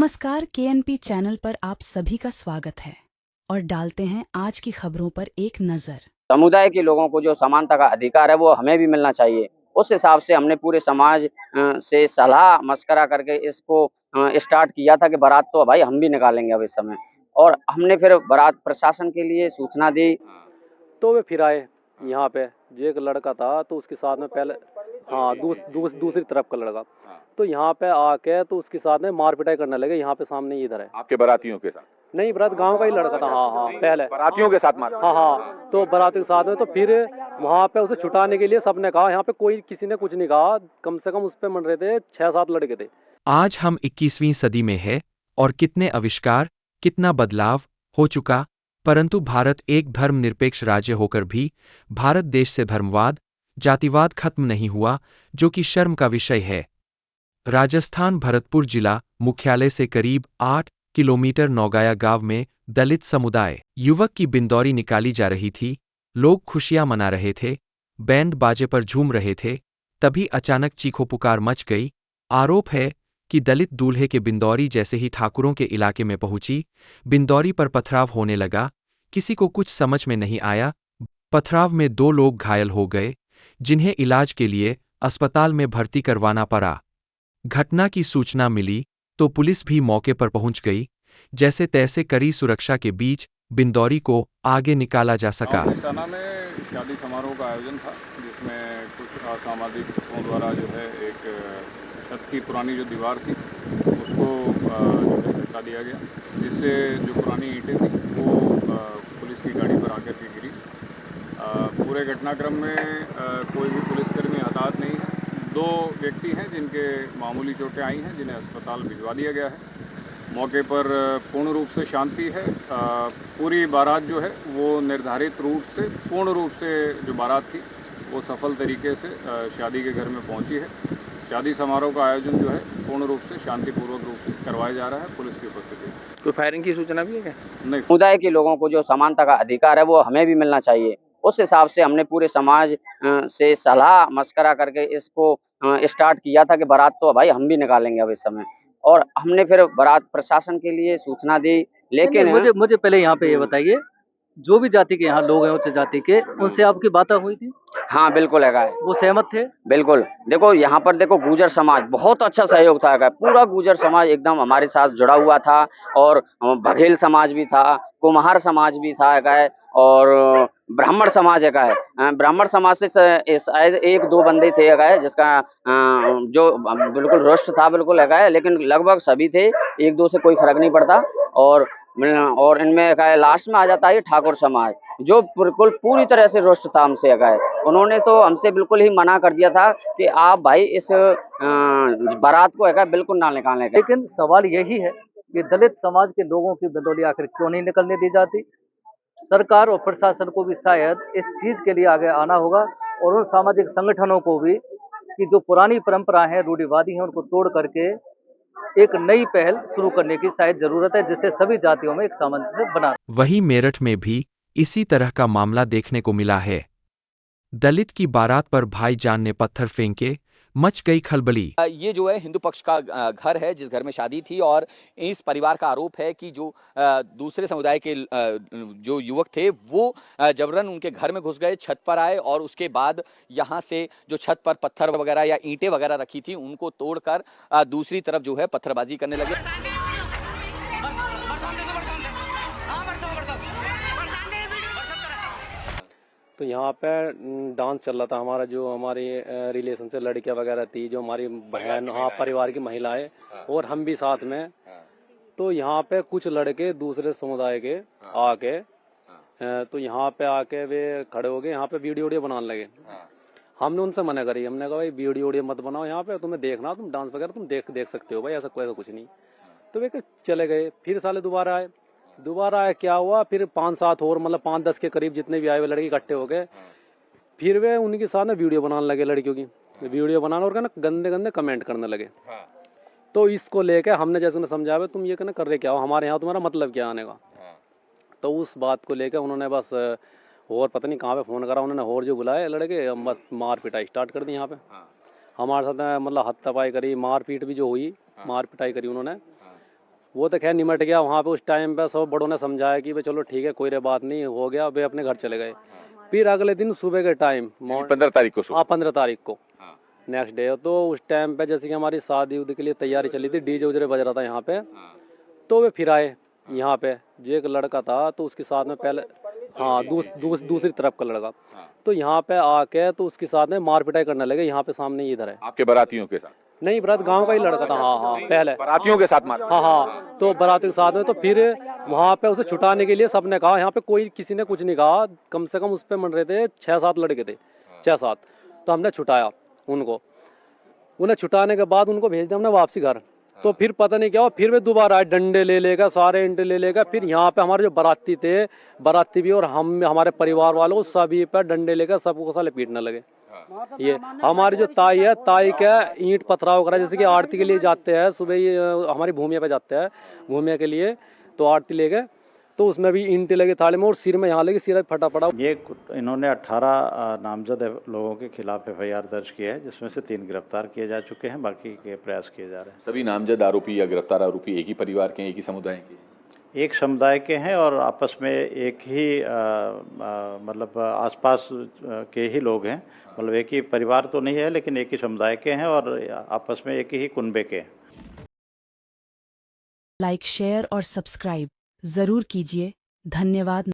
नमस्कार, KNP channel पर आप सभी का स्वागत है और डालते हैं आज की खबरों पर एक नजर। समुदाय के लोगों को जो समानता का अधिकार है वो हमें भी मिलना चाहिए। उस हिसाब से हमने पूरे समाज से सलाह मशवरा करके इसको स्टार्ट किया था कि बारात तो भाई हम भी निकालेंगे अब इस समय। और हमने फिर बारात प्रशासन के लिए सूचना दी। तो वे फिर आए यहाँ पे। जो एक लड़का था तो उसके साथ में पहले दूसरी तरफ का लड़का तो यहाँ पे आके तो उसके साथ में मार पिटाई करने लगे। यहाँ पे सामने ही इधर है। आपके बारातियों के साथ? नहीं, बारात गांव का ही लड़का था। हाँ, पहले बारातियों के साथ मार? हाँ, तो बारातियों के साथ में तो फिर वहाँ पे उसे छुटाने के लिए सबने कहा। यहाँ पे कोई किसी ने कुछ नहीं कहा। कम से कम उस पे मन रहे थे 6-7 लड़के थे। आज हम 21वीं सदी में है और कितने आविष्कार, कितना बदलाव हो चुका, परंतु भारत एक धर्मनिरपेक्ष राज्य होकर भी भारत देश से धर्मवाद, जातिवाद खत्म नहीं हुआ, जो कि शर्म का विषय है। राजस्थान भरतपुर जिला मुख्यालय से करीब 8 किलोमीटर नौगाया गांव में दलित समुदाय युवक की बिंदौरी निकाली जा रही थी। लोग खुशियां मना रहे थे, बैंड बाजे पर झूम रहे थे, तभी अचानक चीखों पुकार मच गई। आरोप है कि दलित दूल्हे के बिंदौरी जैसे ही ठाकुरों के इलाके में पहुंची, बिंदौरी पर पथराव होने लगा। किसी को कुछ समझ में नहीं आया। पथराव में 2 लोग घायल हो गए, जिन्हें इलाज के लिए अस्पताल में भर्ती करवाना पड़ा। घटना की सूचना मिली तो पुलिस भी मौके पर पहुंच गई। जैसे तैसे कड़ी सुरक्षा के बीच बिंदौरी को आगे निकाला जा सका। सना में शादी समारोह का आयोजन था, जिसमें कुछ असामाजिक तत्वों द्वारा जो है एक छत की पुरानी जो दीवार थी उसको जो है धक्का दिया गया, जिससे जो पुरानी ईंटें थी वो पुलिस की गाड़ी पर आकर के गिरी। पूरे घटनाक्रम में कोई भी पुलिसकर्मी हताहत नहीं है। 2 व्यक्ति हैं जिनके मामूली चोटें आई हैं, जिन्हें अस्पताल भिजवा दिया गया है। मौके पर पूर्ण रूप से शांति है। पूरी बारात जो है वो निर्धारित रूट से पूर्ण रूप से जो बारात थी वो सफल तरीके से शादी के घर में पहुंची है। शादी समारोह का आयोजन जो है पूर्ण रूप से शांतिपूर्वक रूप से करवाया जा रहा है पुलिस की उपस्थिति में। कोई फायरिंग की सूचना भी है क्या? नहीं। समुदाय के लोगों को जो समानता का अधिकार है वो हमें भी मिलना चाहिए। उस हिसाब से हमने पूरे समाज से सलाह मशवरा करके इसको स्टार्ट किया था कि बारात तो भाई हम भी निकालेंगे अब इस समय। और हमने फिर बारात प्रशासन के लिए सूचना दी। लेकिन मुझे पहले यहाँ पे ये बताइए, जो भी जाति के यहाँ लोग हैं उच्च जाति के, उनसे आपकी बातें हुई थी? हाँ बिल्कुल है, वो सहमत थे? बिल्कुल। देखो यहाँ पर देखो गुर्जर समाज बहुत अच्छा सहयोग था। पूरा गुर्जर समाज एकदम हमारे साथ जुड़ा हुआ था। और बघेल समाज भी था, कुम्हार समाज भी था और ब्राह्मण समाज है। ब्राह्मण समाज से शायद 1-2 बंदे थे जिसका जो बिल्कुल रुष्ट था बिल्कुल है, लेकिन लगभग सभी थे। 1-2 से कोई फर्क नहीं पड़ता। और इनमें लास्ट में आ जाता है ठाकुर समाज, जो बिल्कुल पूरी तरह से रुष्ट था हमसे। उन्होंने तो हमसे बिल्कुल ही मना कर दिया था कि आप भाई इस बारात को बिल्कुल ना निकालने का। लेकिन सवाल यही है कि दलित समाज के लोगों की बिंदौली आखिर क्यों नहीं निकलने दी जाती? सरकार और प्रशासन को भी शायद इस चीज के लिए आगे आना होगा, और उन सामाजिक संगठनों को भी कि जो पुरानी परंपरा है, रूढ़िवादी है, उनको तोड़ करके एक नई पहल शुरू करने की शायद जरूरत है, जिससे सभी जातियों में एक सामंजस्य बना। वहीं मेरठ में भी इसी तरह का मामला देखने को मिला है। दलित की बारात पर भाईजान ने पत्थर फेंके, मच गई खलबली। ये जो है हिंदू पक्ष का घर है जिस घर में शादी थी, और इस परिवार का आरोप है कि जो दूसरे समुदाय के जो युवक थे वो जबरन उनके घर में घुस गए, छत पर आए और उसके बाद यहाँ से जो छत पर पत्थर वगैरह या ईंटें वगैरह रखी थी उनको तोड़कर दूसरी तरफ जो है पत्थरबाजी करने लगे। तो यहाँ पे डांस चल रहा था हमारा, जो हमारी रिलेशन से लड़कियां वगैरह थी, जो हमारी बहन, हाँ, परिवार की महिलाएं और हम भी साथ में। तो यहाँ पे कुछ लड़के दूसरे समुदाय के आके तो यहाँ पे आके वे खड़े हो गए, यहाँ पे वीडियो बनाने लगे। हमने उनसे मना करी। हमने कहा भाई वीडियो मत बनाओ, यहाँ पे तुम्हें देखना, तुम डांस वगैरह तुम देख सकते हो भाई, ऐसा कुछ नहीं। तो वे चले गए। फिर साले दोबारा आए। क्या हुआ, फिर 5-7 और मतलब 5-10 के करीब जितने भी आए हुए लड़के इकट्ठे हो गए। फिर वे उनके साथ ना वीडियो बनाने लगे, लड़कियों की वीडियो बनाना, और गंदे गंदे कमेंट करने लगे। तो इसको लेके हमने जैसे समझाया तुम ये कर रहे क्या हो, हमारे यहाँ तुम्हारा मतलब क्या आने का। तो उस बात को लेकर उन्होंने बस और पता नहीं कहाँ पे फ़ोन करा उन्होंने, और जो बुलाए लड़के, बस मार पिटाई स्टार्ट कर दी। यहाँ पे हमारे साथ मतलब हत्तापाई करी, मार पीट भी जो हुई, मार पिटाई करी उन्होंने। वो तो खैर निमट गया। वहाँ पे उस टाइम पे सब बड़ों ने समझाया कि भाई चलो ठीक है, कोई रे बात नहीं, हो गया, वे अपने घर चले गए। फिर अगले दिन सुबह के टाइम 15 तारीख को हाँ 15 तारीख को हाँ। नेक्स्ट डे, तो उस टाइम पे जैसे कि हमारी शादी उदी के लिए तैयारी चली थी, डीजे उजरे बज रहा था यहाँ पे, तो वे फिर आए यहाँ पे। जो एक लड़का था तो उसके साथ में पहले हाँ दूसरी तरफ का लड़का, तो यहाँ पे आके तो उसके साथ में मार पिटाई करने लगे यहाँ पे, सामने ही इधर है। आपके बारातियों के साथ? नहीं, बारात गांव का ही लड़का था। हाँ पहले बारातियों के साथ मार? हाँ, तो बाराती के साथ में, तो फिर वहाँ पे उसे छुटाने के लिए सबने कहा, यहाँ पे कोई किसी ने कुछ नहीं कहा, कम से कम उस पे मन रहे थे 6-7 लड़के थे, 6-7, तो हमने छुटाया उनको। उन्हें छुटाने के बाद उनको भेज दिया हमने वापसी घर। तो फिर पता नहीं क्या हुआ, फिर वे दोबारा आए, डंडे ले लेगा, सारे इंटे ले लेगा। फिर यहाँ पे हमारे जो बाराती थे, बाराती भी और हम, हमारे परिवार वालों सभी पे डंडे लेकर सबको साले पीटने लगे। ये हमारी जो ताई है, ताई का ईंट पथराव करा, जैसे कि आरती के लिए जाते हैं सुबह, ये हमारी भूमिया पे जाते हैं भूमिया के लिए, तो आरती ले गए, तो उसमें भी ईंटें लगे थाली में और सिर में यहाँ लगे, सिर फटा पड़ा। ये इन्होंने 18 नामजद लोगों के खिलाफ एफआईआर दर्ज किया है, जिसमें से 3 गिरफ्तार किए जा चुके हैं, बाकी के प्रयास किए जा रहे हैं। सभी नामजद आरोपी या गिरफ्तार आरोपी एक ही परिवार के, एक ही समुदाय के? एक समुदाय के हैं और आपस में एक ही मतलब आसपास के ही लोग हैं, मतलब एक ही परिवार तो नहीं है, लेकिन एक ही समुदाय के हैं और आपस में एक ही कुनबे के हैं। लाइक, शेयर और सब्सक्राइब जरूर कीजिए। धन्यवाद।